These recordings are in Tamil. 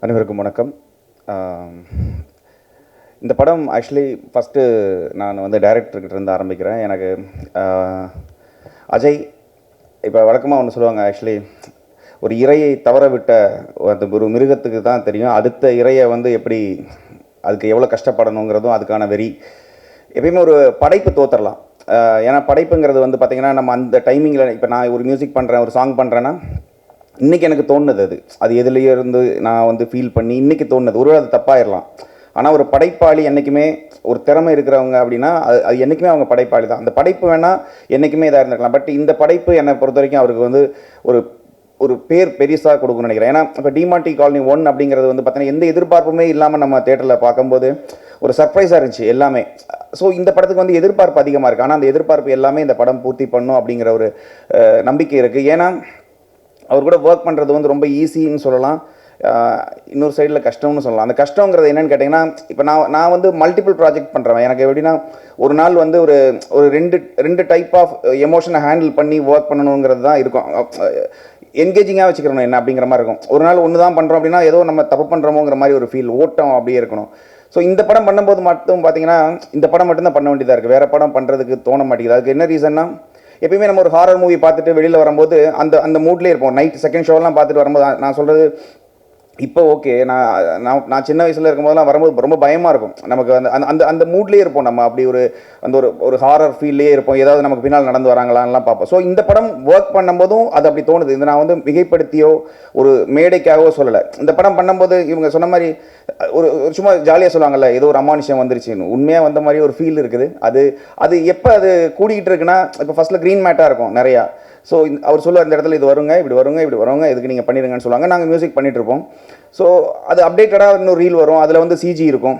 அனைவருக்கும் வணக்கம். இந்த படம் ஆக்சுவலி ஃபஸ்ட்டு நான் வந்து டைரக்டர்கிட்ட இருந்து ஆரம்பிக்கிறேன். எனக்கு அஜய் இப்போ வழக்கமாக ஒன்று சொல்லுவாங்க, ஆக்சுவலி ஒரு இரையை தவற விட்ட அந்த ஒரு மிருகத்துக்கு தான் தெரியும் அடுத்த இரையை வந்து எப்படி அதுக்கு எவ்வளோ கஷ்டப்படணுங்கிறதும் அதுக்கான வெறி. எப்பயுமே ஒரு படைப்பு தோற்றலாம். ஏன்னா படைப்புங்கிறது வந்து பார்த்திங்கன்னா நம்ம அந்த டைமிங்கில் இப்போ நான் ஒரு மியூசிக் பண்ணுறேன், ஒரு சாங் பண்ணுறேன்னா இன்றைக்கி எனக்கு தோணுது அது எதுலேயே இருந்து நான் வந்து ஃபீல் பண்ணி இன்றைக்கி தோணுது. ஒருவேளை அது தப்பாயிடலாம். ஆனால் ஒரு படைப்பாளி என்றைக்குமே ஒரு திறமை இருக்கிறவங்க அப்படின்னா அது என்றைக்குமே அவங்க படைப்பாளி தான். அந்த படைப்பு வேணால் என்றைக்குமே இதாக இருந்திருக்கலாம். பட் இந்த படைப்பு என்னை பொறுத்த வரைக்கும் அவருக்கு வந்து ஒரு ஒரு பேர் பெருசாக கொடுக்கணும்னு நினைக்கிறேன். ஏன்னா இப்போ டிமாண்டி காலனி 1 அப்படிங்கிறது வந்து பார்த்தீங்கன்னா எந்த எதிர்பார்ப்புமே இல்லாமல் நம்ம தேட்டரில் பார்க்கும்போது ஒரு சர்ப்ரைஸாக இருந்துச்சு எல்லாமே. ஸோ இந்த படத்துக்கு வந்து எதிர்பார்ப்பு அதிகமாக இருக்குது. ஆனால் அந்த எதிர்பார்ப்பு எல்லாமே இந்த படம் பூர்த்தி பண்ணும் அப்படிங்கிற ஒரு நம்பிக்கை இருக்குது. ஏன்னா அவர் கூட ஒர்க் பண்ணுறது வந்து ரொம்ப ஈஸின்னு சொல்லலாம், இன்னொரு சைடில் கஷ்டம்னு சொல்லலாம். அந்த கஷ்டங்கிறது என்னென்னு கேட்டிங்கன்னா, இப்போ நான் வந்து மல்டிபிள் ப்ராஜெக்ட் பண்ணுறேன். எனக்கு எப்படின்னா ஒரு நாள் வந்து ஒரு ஒரு ரெண்டு டைப் ஆஃப் எமோஷனை ஹேண்டில் பண்ணி ஒர்க் பண்ணணுங்கிறது தான் இருக்கும். என்கேஜிங்காக வச்சுக்கிறணும் என்ன அப்படிங்கிற மாதிரி இருக்கும். ஒரு நாள் ஒன்று தான் பண்ணுறோம் அப்படின்னா ஏதோ நம்ம தப்பு பண்ணுறோமோங்கிற மாதிரி ஒரு ஃபீல் ஓட்டம் அப்படியே இருக்கணும். ஸோ இந்த படம் பண்ணும்போது மட்டும் பார்த்தீங்கன்னா இந்த படம் மட்டும்தான் பண்ண வேண்டியதாக இருக்குது. வேறு படம் பண்ணுறதுக்கு தோண மாட்டேங்குது. அதுக்கு என்ன ரீசன்னா, எப்பயுமே நம்ம ஒரு ஹாரர் மூவி பார்த்துட்டு வெளியில் வரும்போது அந்த மூட்லேயே இருப்போம். நைட் செகண்ட் ஷோலாம் பார்த்துட்டு வரும்போது நான் சொல்கிறது இப்போ ஓகே. நான் சின்ன வயசில் இருக்கும்போதெல்லாம் வரும்போது ரொம்ப பயமாக இருக்கும். நமக்கு அந்த அந்த அந்த மூட்லேயே இருப்போம். நம்ம அப்படி ஒரு ஹாரர் ஃபீல்லேயே இருப்போம். ஏதாவது நமக்கு பின்னால் நடந்து வராங்களான்லாம் பார்ப்போம். ஸோ இந்த படம் ஒர்க் பண்ணும்போதும் அது அப்படி தோணுது. இது நான் வந்து மிகைப்படுத்தியோ ஒரு மேடைக்காகவோ சொல்லலை. இந்த படம் பண்ணும்போது இவங்க சொன்ன மாதிரி ஒரு சும்மா ஜாலியாக சொல்லுவாங்கல்ல, ஏதோ ஒரு அமானுஷம் வந்துருச்சுன்னு, உண்மையாக வந்த மாதிரி ஒரு ஃபீல் இருக்குது. அது எப்போ அது கூடிக்கிட்டு இருக்குன்னா, இப்போ ஃபஸ்ட்டில் க்ரீன் மேட்டாக இருக்கும் நிறையா. ஸோ அவர் சொல்லுவார், இந்த இடத்துல இது வருங்க, இப்படி வருங்க, இதுக்கு நீங்கள் பண்ணிடுங்கன்னு சொல்லுவாங்க. நாங்கள் மியூசிக் பண்ணிகிட்டு இருப்போம். ஸோ அது அப்டேட்டடாக இன்னொரு ரீல் வரும், அதில் வந்து சிஜி இருக்கும்.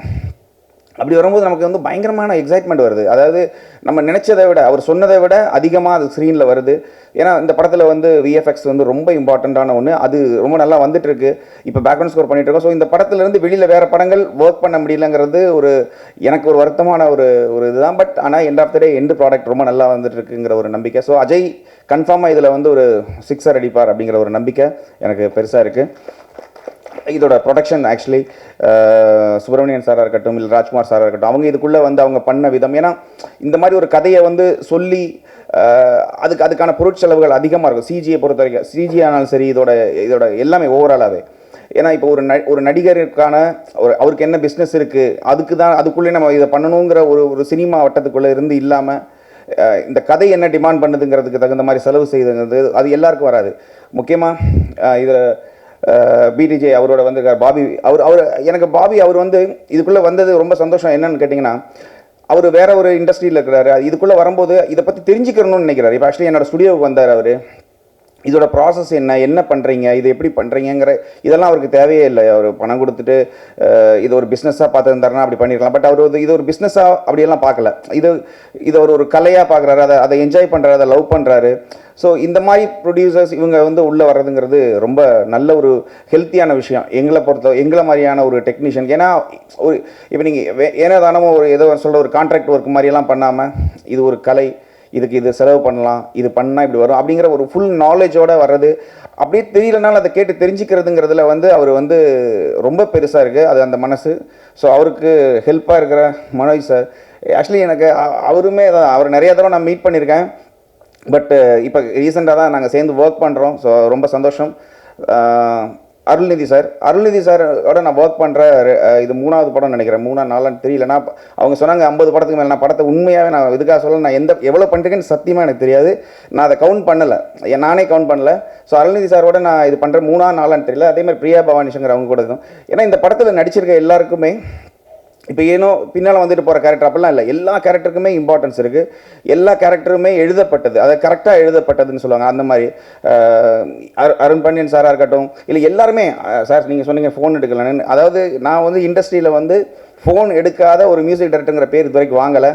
அப்படி வரும்போது நமக்கு வந்து பயங்கரமான எக்ஸைட்மெண்ட் வருது. அதாவது நம்ம நினச்சதை விட அவர் சொன்னதை விட அதிகமாக அது ஸ்க்ரீனில் வருது. ஏன்னா இந்த படத்தில் வந்து விஎஃப்எக்ஸ் வந்து ரொம்ப இம்பார்ட்டண்ட்டான ஒன்று. அது ரொம்ப நல்லா வந்துட்டுருக்கு. இப்போ பேக்ரவுண்ட் ஸ்கோர் பண்ணிகிட்டு இருக்கோம். ஸோ இந்த படத்துலேருந்து வெளியில் வேறு படங்கள் ஒர்க் பண்ண முடியலங்கிறது எனக்கு ஒரு வருத்தமான ஒரு இதுதான். பட் ஆனால் end of the day end product ரொம்ப நல்லா வந்துட்டுருக்குங்கிற ஒரு நம்பிக்கை. ஸோ அஜய் கன்ஃபார்மாக இதில் வந்து ஒரு 6 அடிப்பார் அப்படிங்கிற ஒரு நம்பிக்கை எனக்கு பெருசாக இருக்குது. இதோட ப்ரொடக்ஷன் ஆக்சுவலி சுப்பிரமணியன் சாராக இருக்கட்டும், இல்லை ராஜ்குமார் சாராக இருக்கட்டும், அவங்க இதுக்குள்ளே வந்து அவங்க பண்ண விதம். ஏன்னா இந்த மாதிரி ஒரு கதையை வந்து சொல்லி அதுக்கான பொருட்செலவுகள் அதிகமாக இருக்கும். சிஜியை பொறுத்த வரைக்கும், சிஜி ஆனாலும் சரி, இதோட எல்லாமே ஓவராலாகவே. ஏன்னா இப்போ ஒரு நடிகருக்கான அவருக்கு என்ன பிஸ்னஸ் இருக்குது, அதுக்குள்ளே நம்ம இதை பண்ணணுங்கிற ஒரு சினிமா வட்டத்துக்குள்ளே இருந்து இல்லாமல் இந்த கதை என்ன டிமாண்ட் பண்ணுதுங்கிறதுக்கு தகுந்த மாதிரி செலவு செய்யுதுங்கிறது அது எல்லாருக்கும் வராது. முக்கியமாக இதில் பிடிஜே அவரோட வந்து பாபி எனக்கு அவர் வந்து இதுக்குள்ளே வந்தது ரொம்ப சந்தோஷம். என்னன்னு கேட்டிங்கன்னா, அவர் வேற ஒரு இண்டஸ்ட்ரியில் இருக்கிறாரு. இதுக்குள்ளே வரும்போது இதை பற்றி தெரிஞ்சுக்கணும்னு நினைக்கிறாரு. இப்போ ஆக்சுவலி என்னோட ஸ்டுடியோவுக்கு வந்தார். அவர் இதோட ப்ராசஸ் என்ன பண்ணுறீங்க, இது எப்படி பண்ணுறீங்கிற இதெல்லாம் அவருக்கு தேவையே இல்லை. அவர் பணம் கொடுத்துட்டு இது ஒரு பிஸ்னஸாக பார்த்துருந்தாருன்னா அப்படி பண்ணிடலாம். பட் அவர் இது ஒரு பிஸ்னஸாக அப்படியெல்லாம் பார்க்கல. இது ஒரு கலையாக பார்க்குறாரு. அதை என்ஜாய் பண்ணுறாரு, அதை லவ் பண்ணுறாரு. ஸோ இந்த மாதிரி ப்ரொடியூசர்ஸ் இவங்க வந்து உள்ளே வர்றதுங்கிறது ரொம்ப நல்ல ஒரு ஹெல்த்தியான விஷயம் எங்களை மாதிரியான ஒரு டெக்னீஷியன். ஏன்னா இப்போ நீங்கள் ஏன்னா தானமோ ஏதோ சொல்கிற ஒரு கான்ட்ராக்ட் ஒர்க் மாதிரியெல்லாம் பண்ணாமல் இது ஒரு கலை, இதுக்கு இது செலவு பண்ணலாம், இது பண்ணால் இப்படி வரும் அப்படிங்கிற ஒரு ஃபுல் நாலேஜோடு வர்றது. அப்படியே தெரியலனாலும் அதை கேட்டு தெரிஞ்சுக்கிறதுங்கிறதுல வந்து அவர் வந்து ரொம்ப பெருசாக இருக்குது அது அந்த மனசு. ஸோ அவருக்கு ஹெல்ப்பாக இருக்கிற மனோஜ் சார், ஆக்சுவலி எனக்கு அவருமே தான், அவர் நிறையா தடவை நான் மீட் பண்ணியிருக்கேன். பட் இப்போ ரீசெண்டாக தான் நாங்கள் சேர்ந்து ஒர்க் பண்ணுறோம். ஸோ ரொம்ப சந்தோஷம். அருள்நிதி சாரோட நான் ஒர்க் பண்ணுற இது 3வது படம் நினைக்கிறேன், 3 4 தெரியலனா. அவங்க சொன்னாங்க 50 படத்துக்கு மேலே. நான் படத்தை உண்மையாகவே நான் இதுக்காக சொல்ல, நான் எவ்வளோ பண்ணிருக்கேன்னு சத்தியமாக எனக்கு தெரியாது. நான் அதை கவுண்ட் பண்ணலை, நானே கவுண்ட் பண்ணல. ஸோ அருள்நிதி சாரோட நான் இது பண்ணுறேன் 3 4 தெரியல. அதேமாதிரி பிரியா பவானி சங்கர் அவங்க கூட இருக்கும். ஏன்னா இந்த படத்தில் நடிச்சிருக்க எல்லாருக்குமே இப்போ ஏனோ பின்னால் வந்துட்டு போகிற கேரக்டர் அப்படிலாம் இல்லை. எல்லா கேரக்டருக்குமே இம்பார்ட்டன்ஸ் இருக்குது. எல்லா கேரக்டருமே எழுதப்பட்டது, அதை கரெக்டாக எழுதப்பட்டதுன்னு சொல்லுவாங்க. அந்த மாதிரி அருண் பாண்டியன் சாராக இருக்கட்டும், இல்லை எல்லாருமே சார் நீங்கள் சொன்னீங்க ஃபோன் எடுக்கலன்னு. அதாவது நான் வந்து இண்டஸ்ட்ரியில் வந்து ஃபோன் எடுக்காத ஒரு மியூசிக் டைரக்டருங்கிற பேர் இது வரைக்கும் வாங்கலை.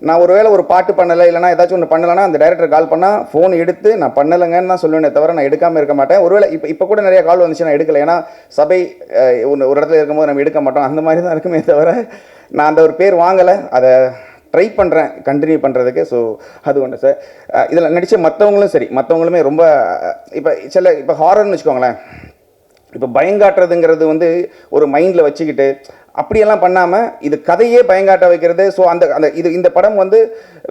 நான் ஒருவேளை ஒரு பாட்டு பண்ணலை, இல்லைனா ஏதாச்சும் ஒன்று பண்ணலைன்னா அந்த டைரக்டர் கால் பண்ணால் ஃபோன் எடுத்து நான் பண்ணலைங்கன்னு தான் சொல்லுவேனே தவிர நான் எடுக்காமல் இருக்க மாட்டேன். ஒருவேளை இப்போ கூட நிறைய கால் வந்துச்சு, நான் எடுக்கலை. ஏன்னா சபை ஒரு இடத்துல இருக்கும்போது நம்ம எடுக்க மாட்டோம். அந்த மாதிரி தான் இருக்குமே தவிர நான் அந்த ஒரு பேர் வாங்கலை. அதை ட்ரை பண்ணுறேன் கண்டினியூ பண்ணுறதுக்கு. ஸோ அது ஒன்று சார். இதில் நடித்த மற்றவங்களும் சரி, மற்றவங்களுமே ரொம்ப இப்போ ஹாரர்னு வச்சுக்கோங்களேன். இப்போ பயங்காட்டுறதுங்கிறது வந்து ஒரு மைண்டில் வச்சுக்கிட்டு அப்படியெல்லாம் பண்ணாமல் இது கதையே பயங்காட்ட வைக்கிறது. ஸோ அந்த அந்த இந்த படம் வந்து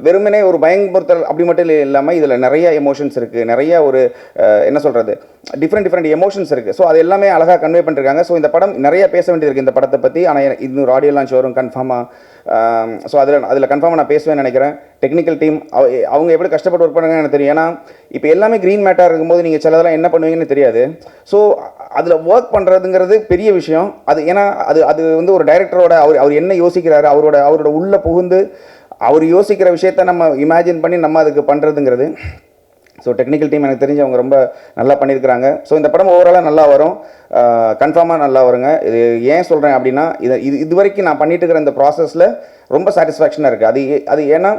வெறுமனே ஒரு பயம்புறுத்தல் அப்படி மட்டும் இல்லாமல் இதில் நிறைய எமோஷன்ஸ் இருக்குது, நிறைய ஒரு என்ன சொல்கிறது, டிஃப்ரெண்ட் எமோஷன்ஸ் இருக்குது. ஸோ அது எல்லாமே அழகாக கன்வே பண்ணிருக்காங்க. ஸோ இந்த படம் நிறைய பேச வேண்டியது இருக்குது இந்த படத்தை பற்றி. ஆனால் இன்னொரு ஆடியோ லான்ச் வரும் கன்ஃபார்மாக. ஸோ அதில் கன்ஃபார்மாக நான் பேசுவேன்னு நினைக்கிறேன். டெக்னிக்கல் டீம் அவங்க எப்படி கஷ்டப்பட்டு ஒர்க் பண்ணுறாங்கன்னு எனக்கு தெரியும். ஏன்னா இப்போ எல்லாமே க்ரீன் மேட்டாக இருக்கும்போது நீங்கள் சிலதெல்லாம் என்ன பண்ணுவீங்கன்னு தெரியாது. ஸோ அதில் ஒர்க் பண்ணுறதுங்கிறது பெரிய விஷயம். அது ஏன்னா அது வந்து ஒரு டைரக்டரோட அவர் என்ன யோசிக்கிறாரு, அவரோட உள்ள புகுந்து அவர் யோசிக்கிற விஷயத்த நம்ம இமேஜின் பண்ணி நம்ம அதுக்கு பண்ணுறதுங்கிறது. ஸோ டெக்னிக்கல் டீம் எனக்கு தெரிஞ்சு அவங்க ரொம்ப நல்லா பண்ணியிருக்கிறாங்க. ஸோ இந்த படம் ஓவராலாக நல்லா வரும், கன்ஃபார்மாக நல்லா வருங்க. இது ஏன் சொல்கிறேன் அப்படின்னா, இது வரைக்கும் நான் பண்ணிட்டு இருக்கிற இந்த ப்ராசஸில் ரொம்ப சாட்டிஸ்ஃபேக்ஷனாக இருக்குது. அது ஏன்னா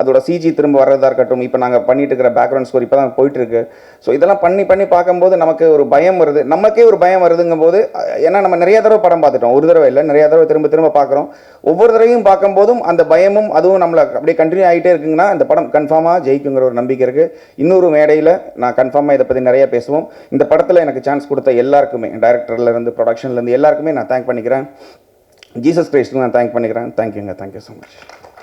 அதோட சிஜி திரும்ப வர்றதா இருக்கட்டும், இப்போ நாங்கள் பண்ணிட்டு இருக்கிற பேக்ரவுண்ட் ஸ்கோர் இப்போ தான் போயிட்டுருக்கு. ஸோ இதெல்லாம் பண்ணி பார்க்கும்போது நமக்கு ஒரு பயம் வருது, நமக்கே ஒரு பயம் வருதுங்கும் போது. ஏன்னா நம்ம நிறைய தடவை படம் பார்த்துட்டோம், ஒரு தடவை இல்லை, நிறைய தடவை திரும்ப பார்க்குறோம். ஒவ்வொரு தடவையும் பார்க்கும்போதும் அந்த பயமும் அதுவும் நம்மளை அப்படியே கண்டினியூ ஆகிட்டே இருக்குங்கன்னா இந்த படம் கன்ஃபார்மாக ஜெயிக்குங்கிற ஒரு நம்பிக்கை இருக்குது. இன்னொரு மேடையில் நான் கன்ஃபார்மாக இதை பற்றி நிறைய பேசுவோம். இந்த படத்தில் எனக்கு சான்ஸ் கொடுத்த எல்லாருக்குமே, டைரக்டர்லேருந்து ப்ரொடக்ஷன்லேருந்து எல்லாருக்குமே நான் தேங்க் பண்ணிக்கிறேன். ஜீசஸ் கிரைஸ்ட்டுக்கு நான் தேங்க் பண்ணிக்கிறேன். தேங்க்யூங்க, தேங்க்யூ ஸோ மச்.